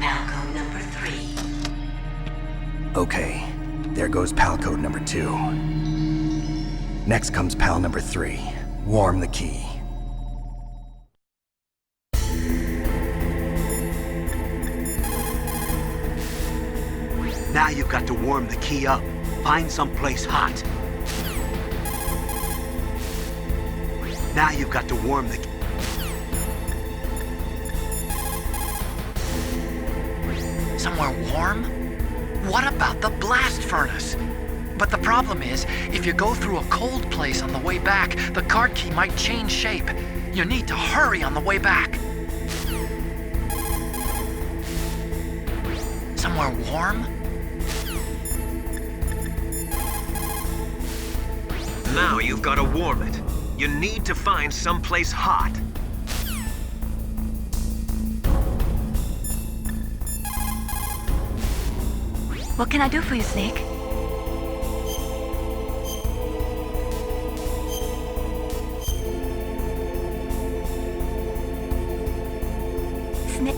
Palco number 3. Okay, there goes pal code number 2. Next comes pal number 3. Warm the key. Now you've got to warm the key up. Find someplace hot. Now you've got to warm the key. Somewhere warm? What about the blast furnace? But the problem is, if you go through a cold place on the way back, the card key might change shape. You need to hurry on the way back. Somewhere warm? Now you've got to warm it. You need to find someplace hot. What can I do for you, Snake? Snake?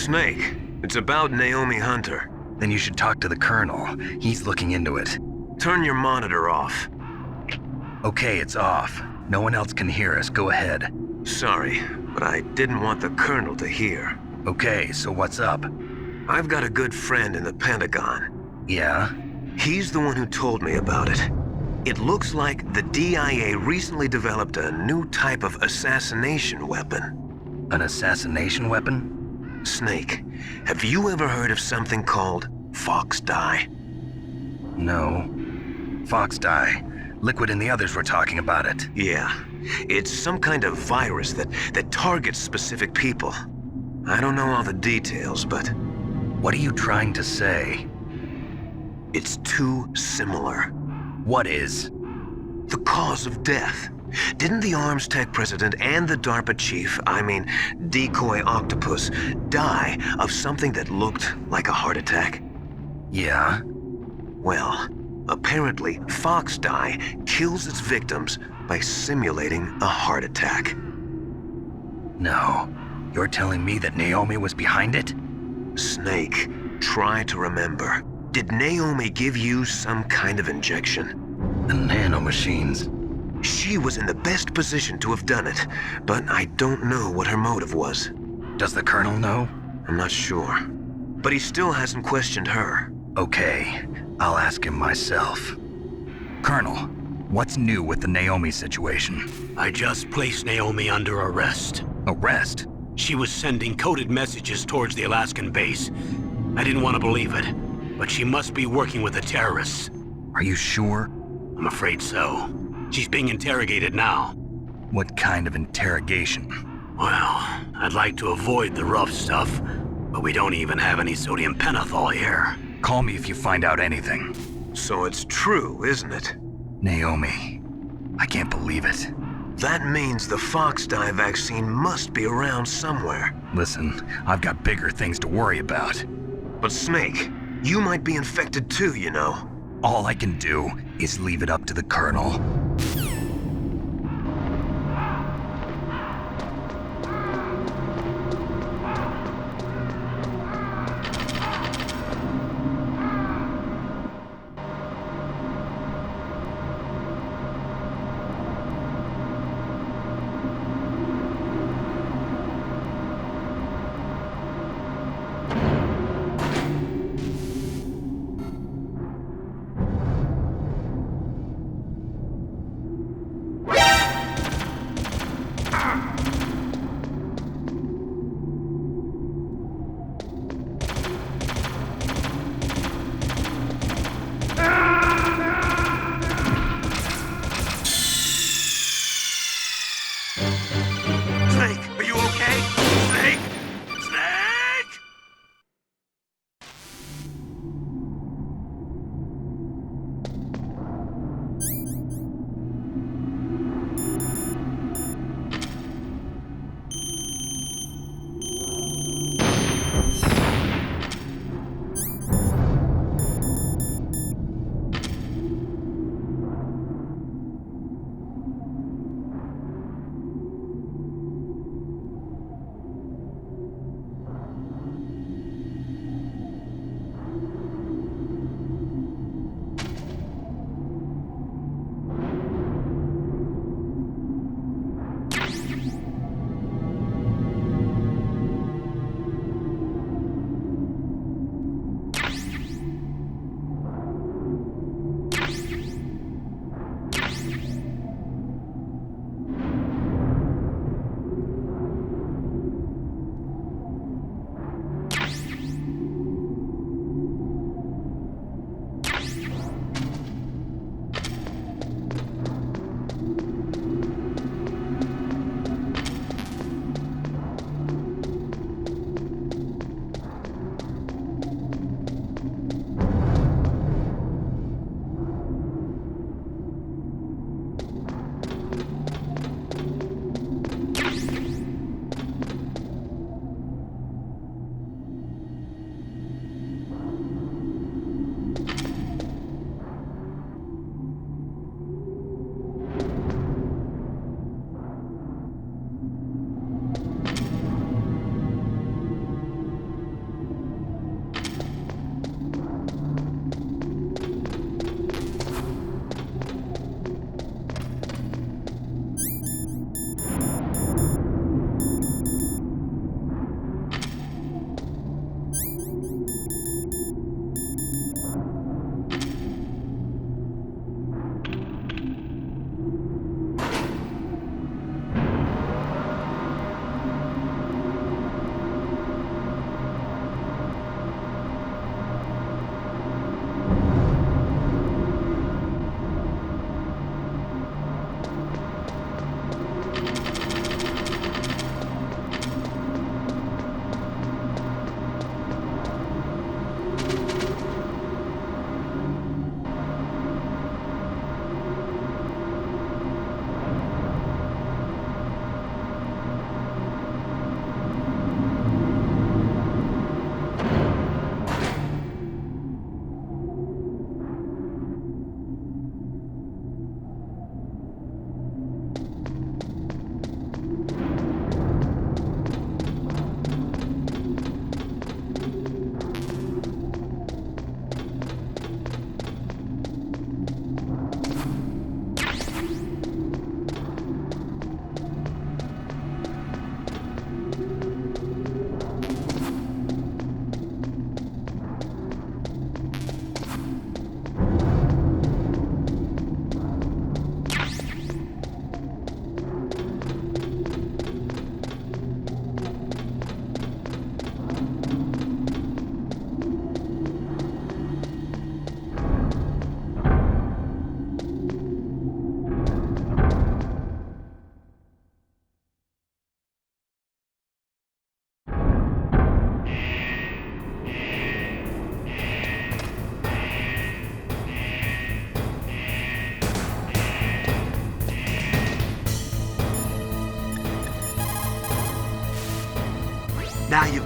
Snake, it's about Naomi Hunter. Then you should talk to the Colonel. He's looking into it. Turn your monitor off. Okay, it's off. No one else can hear us. Go ahead. Sorry, but I didn't want the Colonel to hear. Okay, so what's up? I've got a good friend in the Pentagon. Yeah? He's the one who told me about it. It looks like the DIA recently developed a new type of assassination weapon. An assassination weapon? Snake, have you ever heard of something called FOXHOUND? No. FOXHOUND. Liquid and the others were talking about it. Yeah. It's some kind of virus that targets specific people. I don't know all the details, but What are you trying to say? it's too similar. What is? The cause of death. Didn't the Arms Tech president and the DARPA chief, Decoy Octopus, die of something that looked like a heart attack? Yeah? Well, apparently FOXHOUND kills its victims by simulating a heart attack. No. You're telling me that Naomi was behind it? Snake, try to remember. Did Naomi give you some kind of injection? The nanomachines. She was in the best position to have done it, but I don't know what her motive was. Does the Colonel know? I'm not sure. But he still hasn't questioned her. Okay, I'll ask him myself. Colonel, what's new with the Naomi situation? I just placed Naomi under arrest. Arrest? She was sending coded messages towards the Alaskan base. I didn't want to believe it, but she must be working with the terrorists. Are you sure? I'm afraid so. She's being interrogated now. What kind of interrogation? Well, I'd like to avoid the rough stuff, but we don't even have any sodium pentothal here. Call me if you find out anything. So it's true, isn't it? Naomi, I can't believe it. That means the FOXHOUND vaccine must be around somewhere. Listen, I've got bigger things to worry about. But Snake, you might be infected too, you know. All I can do is leave it up to the Colonel.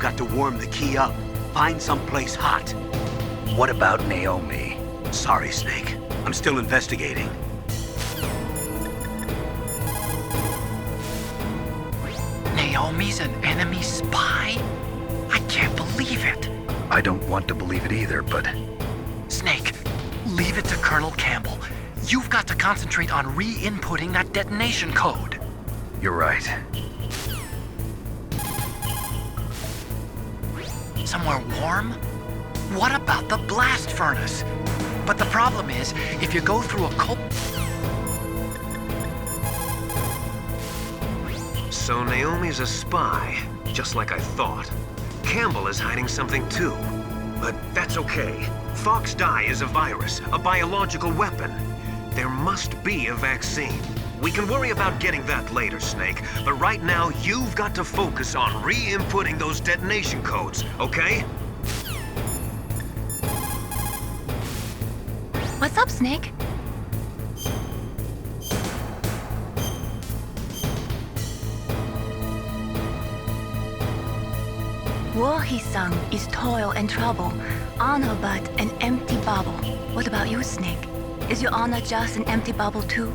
got to warm the key up. Find someplace hot. What about Naomi? Sorry, Snake. I'm still investigating. Naomi's an enemy spy? I can't believe it. I don't want to believe it either, but Snake, leave it to Colonel Campbell. You've got to concentrate on re-inputting that detonation code. you're right. Somewhere warm? What about the blast furnace? But the problem is, if you go through a cold... So Naomi's a spy, just like I thought. Campbell is hiding something too. But that's okay. Fox dye is a virus, a biological weapon. There must be a vaccine. We can worry about getting that later, Snake. But right now, you've got to focus on re-inputting those detonation codes, okay? What's up, Snake? Warhi-san is toil and trouble, honor but an empty bubble. What about you, Snake? Is your honor just an empty bubble too?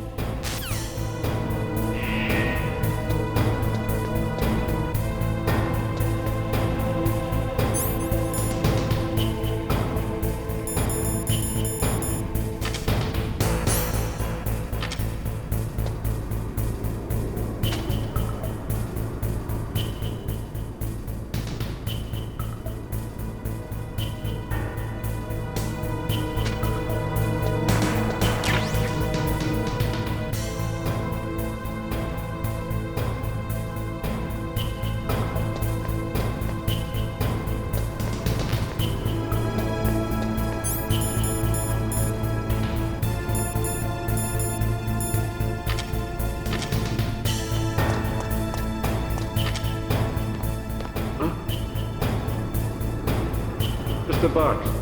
Mr. Box.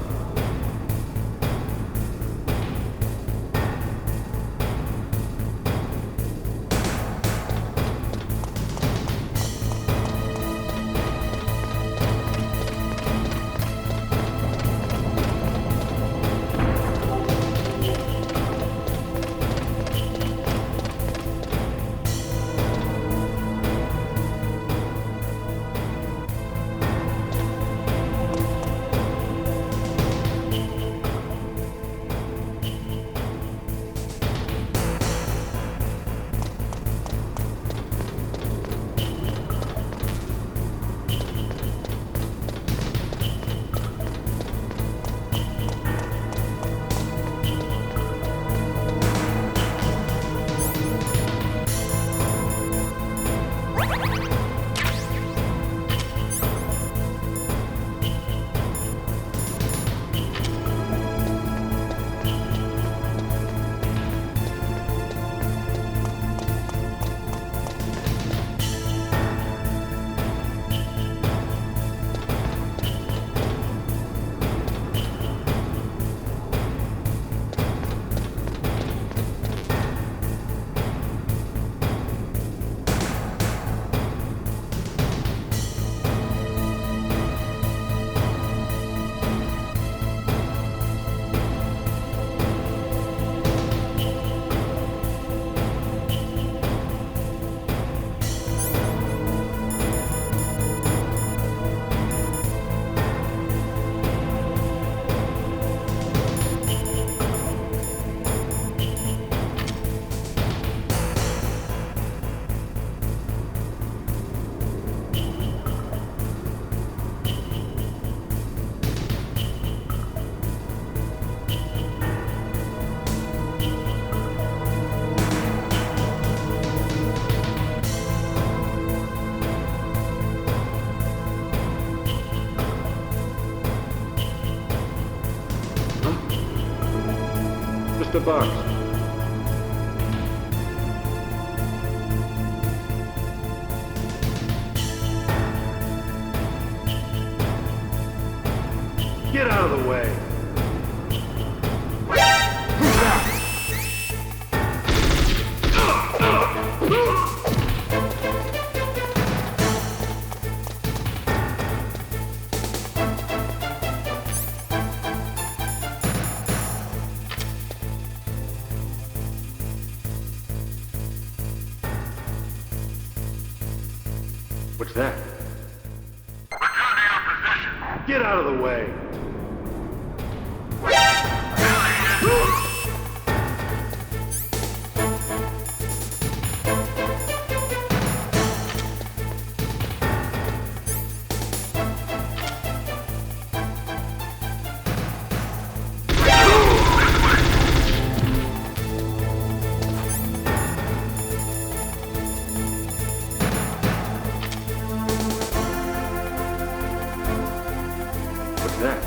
Mr. Box. Get out of the way. that? Return to your position. Get out of the way. What's that?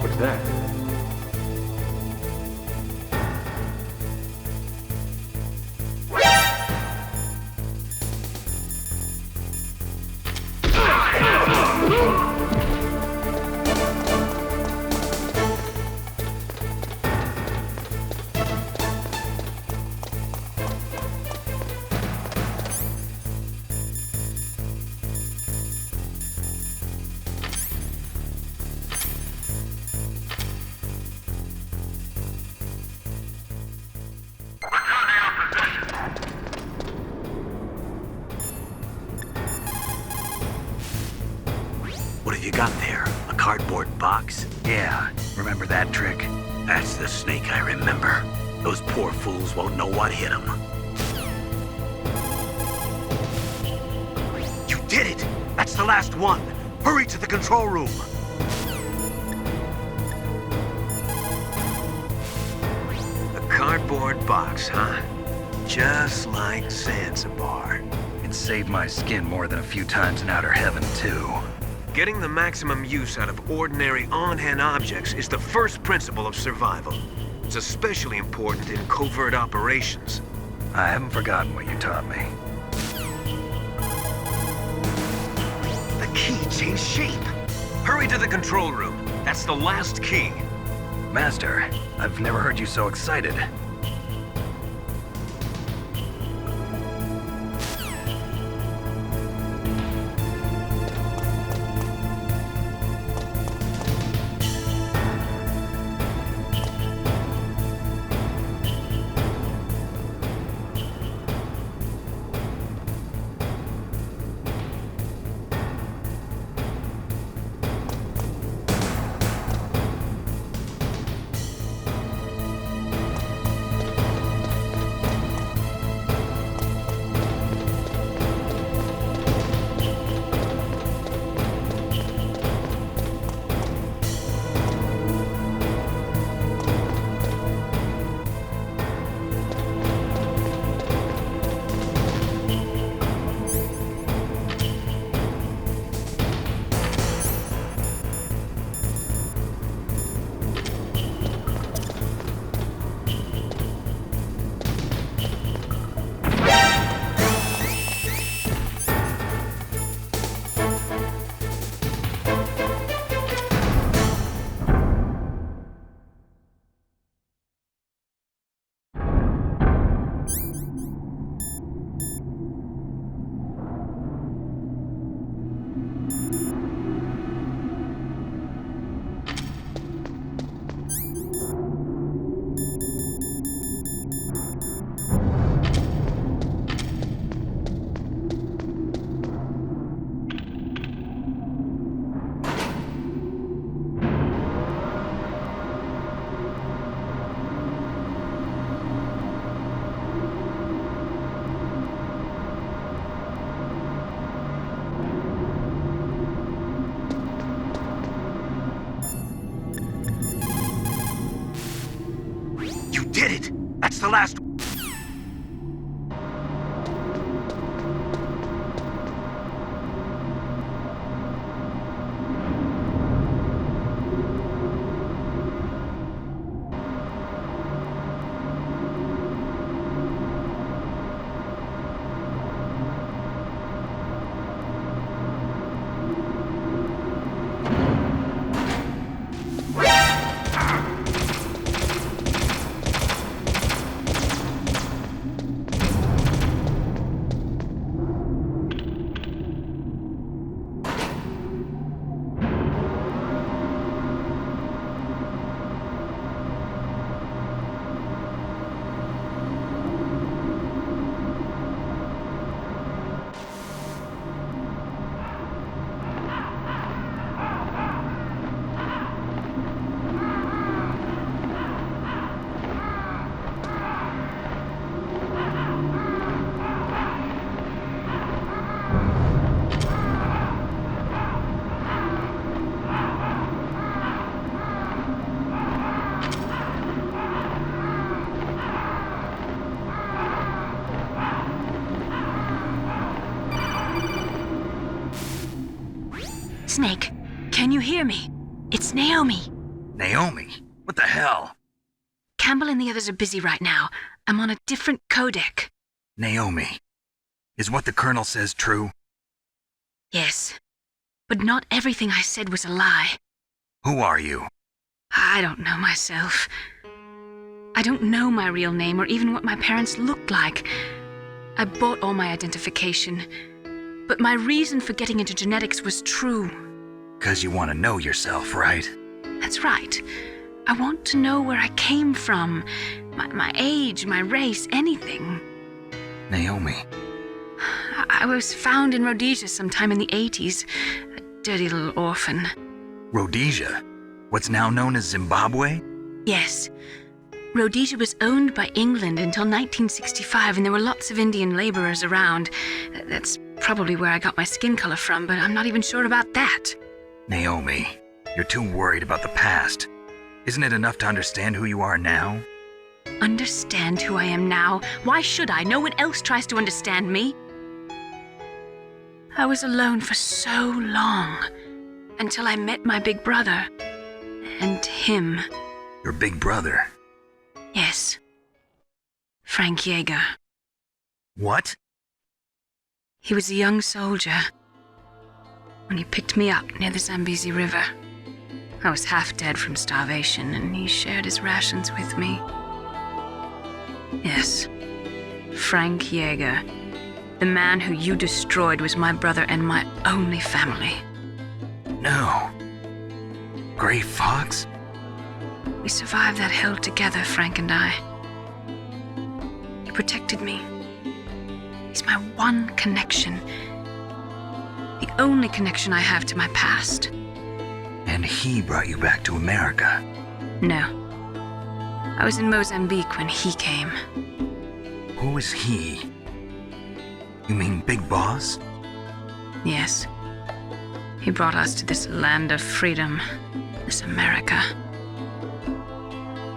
What's that? What have you got there? A cardboard box? Yeah, remember that trick? That's the snake I remember. Those poor fools won't know what hit them. You did it! That's the last one! Hurry to the control room! A cardboard box, huh? Just like Zanzibar. It saved my skin more than a few times in outer heaven, too. Getting the maximum use out of ordinary on-hand objects is the first principle of survival. It's especially important in covert operations. I haven't forgotten what you taught me. The key changed shape. Hurry to the control room. That's the last key. Master, I've never heard you so excited. That's the last... Snake, can you hear me? It's Naomi. Naomi? What the hell? Campbell and the others are busy right now. I'm on a different codec. Naomi, is what the Colonel says true? Yes, but not everything I said was a lie. Who are you? I don't know myself. I don't know my real name or even what my parents looked like. I bought all my identification, but my reason for getting into genetics was true. 'Cause you want to know yourself, right? That's right. I want to know where I came from, my age, my race, anything. Naomi. I was found in Rhodesia sometime in the 80s, a dirty little orphan. Rhodesia? What's now known as Zimbabwe? Yes. Rhodesia was owned by England until 1965, and there were lots of Indian laborers around. That's probably where I got my skin color from, but I'm not even sure about that. Naomi, you're too worried about the past. Isn't it enough to understand who you are now? Understand who I am now? Why should I? No one else tries to understand me. I was alone for so long, until I met my big brother. And him. Your big brother? Yes. Frank Yeager. What? He was a young soldier when he picked me up near the Zambezi River. I was half dead from starvation, and he shared his rations with me. Yes, Frank Yeager. The man who you destroyed was my brother and my only family. No. Gray Fox? We survived that hell together, Frank and I. He protected me. He's my one connection. The only connection I have to my past. And he brought you back to America? No. I was in Mozambique when he came. Who is he? You mean Big Boss? Yes. He brought us to this land of freedom, this America.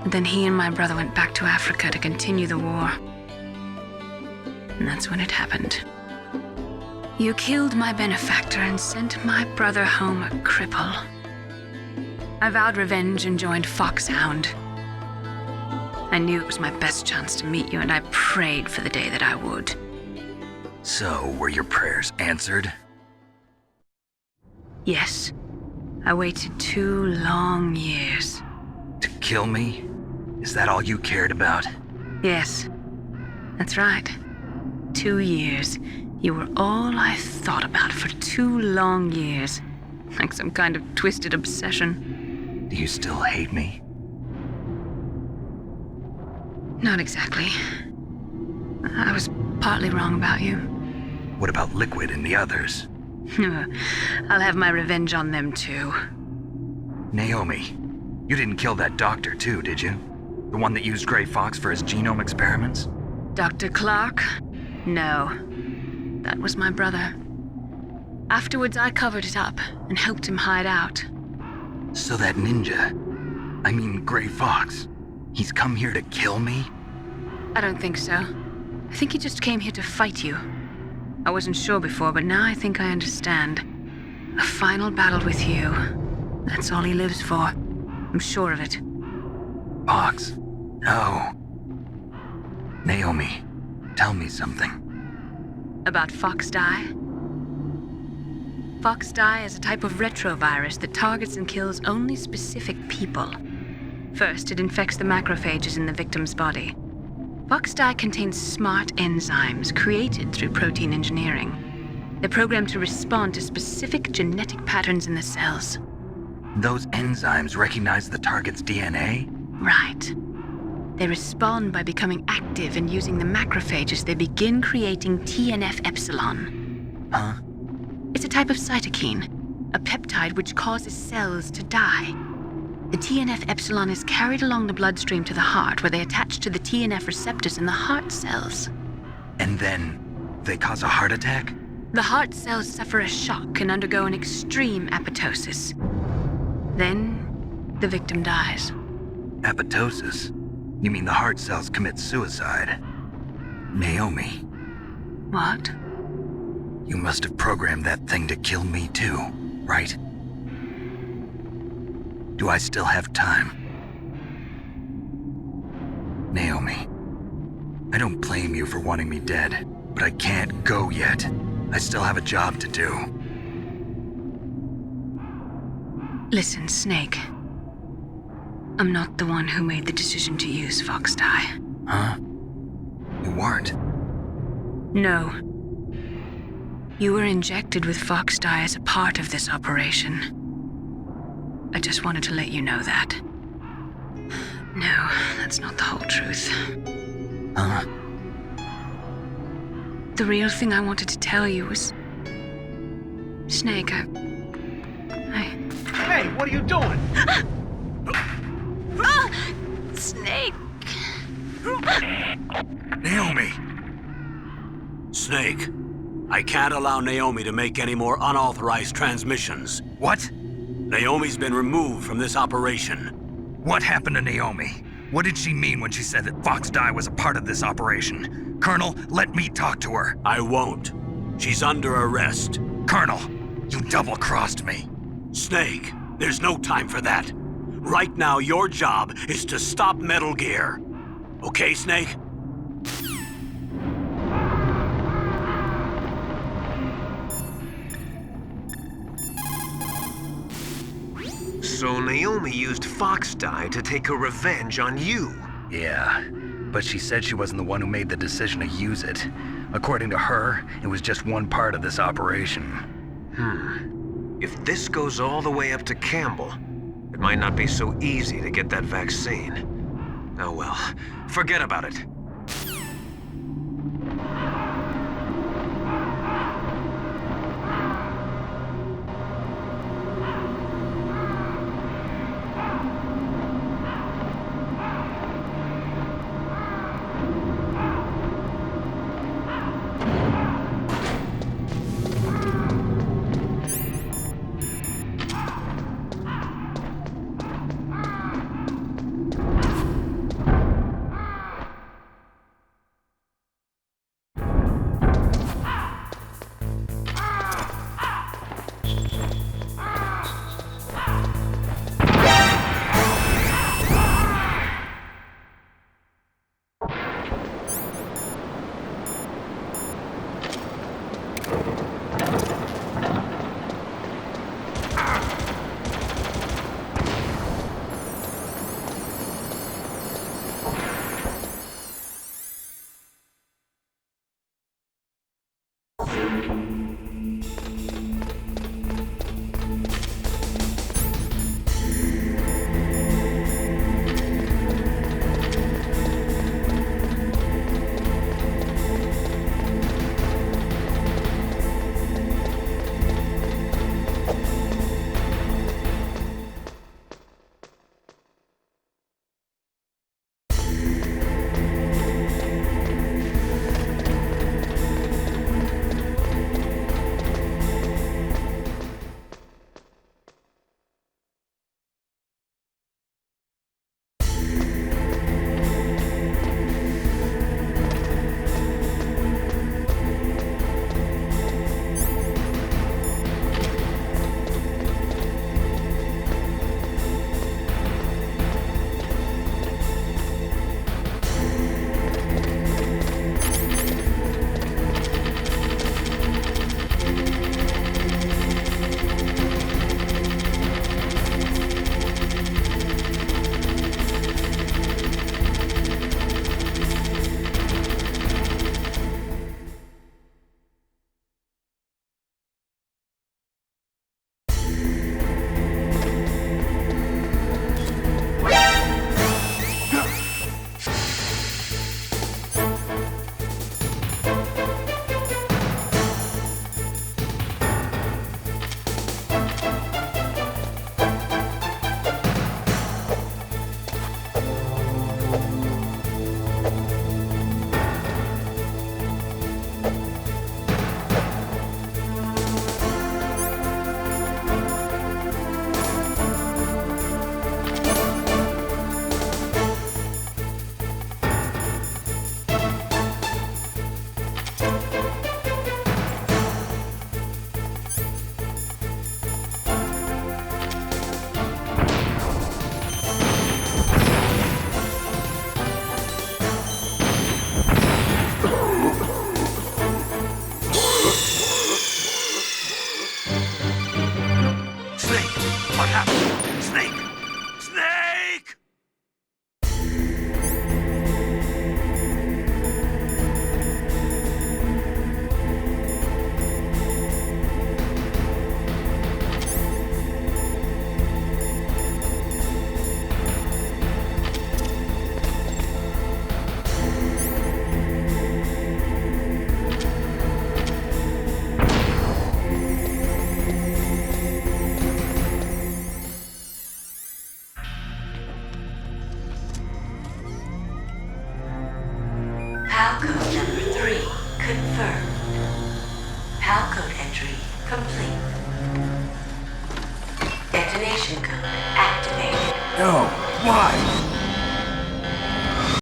And then he and my brother went back to Africa to continue the war. And that's when it happened. You killed my benefactor and sent my brother home a cripple. I vowed revenge and joined FOXHOUND. I knew it was my best chance to meet you, and I prayed for the day that I would. So, were your prayers answered? Yes. I waited 2 long years. To kill me? Is that all you cared about? Yes. That's right. 2 years. You were all I thought about for 2 long years. Like some kind of twisted obsession. Do you still hate me? Not exactly. I was partly wrong about you. What about Liquid and the others? I'll have my revenge on them too. Naomi, you didn't kill that doctor too, did you? The one that used Gray Fox for his genome experiments? Dr. Clark? No. That was my brother. Afterwards, I covered it up and helped him hide out. So that ninja, I mean Gray Fox, he's come here to kill me? I don't think so. I think he just came here to fight you. I wasn't sure before, but now I think I understand. A final battle with you. That's all he lives for. I'm sure of it. Fox, no. Naomi, tell me something. About FOXDie? FOXDie is a type of retrovirus that targets and kills only specific people. First, it infects the macrophages in the victim's body. FOXDie contains smart enzymes created through protein engineering. They're programmed to respond to specific genetic patterns in the cells. Those enzymes recognize the target's DNA? Right. They respond by becoming active and using the macrophages. They begin creating TNF-epsilon. Huh? It's a type of cytokine, a peptide which causes cells to die. The TNF-epsilon is carried along the bloodstream to the heart, where they attach to the TNF receptors in the heart cells. And then they cause a heart attack? The heart cells suffer a shock and undergo an extreme apoptosis. Then, the victim dies. Apoptosis? You mean the heart cells commit suicide? Naomi. What? You must have programmed that thing to kill me too, right? Do I still have time? Naomi, I don't blame you for wanting me dead, but I can't go yet. I still have a job to do. Listen, Snake. I'm not the one who made the decision to use FOXHOUND. Huh? You weren't? No. You were injected with FOXHOUND as a part of this operation. I just wanted to let you know that. No, that's not the whole truth. Huh? The real thing I wanted to tell you was... Snake, I... Hey, what are you doing? Snake! Naomi! Snake, I can't allow Naomi to make any more unauthorized transmissions. What? Naomi's been removed from this operation. What happened to Naomi? What did she mean when she said that FOXHOUND was a part of this operation? Colonel, let me talk to her. I won't. She's under arrest. Colonel, you double-crossed me. Snake, there's no time for that. Right now, your job is to stop Metal Gear. Okay, Snake? So Naomi used FOXHOUND to take her revenge on you. Yeah, but she said she wasn't the one who made the decision to use it. According to her, it was just one part of this operation. If this goes all the way up to Campbell, it might not be so easy to get that vaccine. Oh well, forget about it. What happened? Snake! Snake! PAL code number 3 confirmed. PAL code entry complete. Detonation code activated. No, why?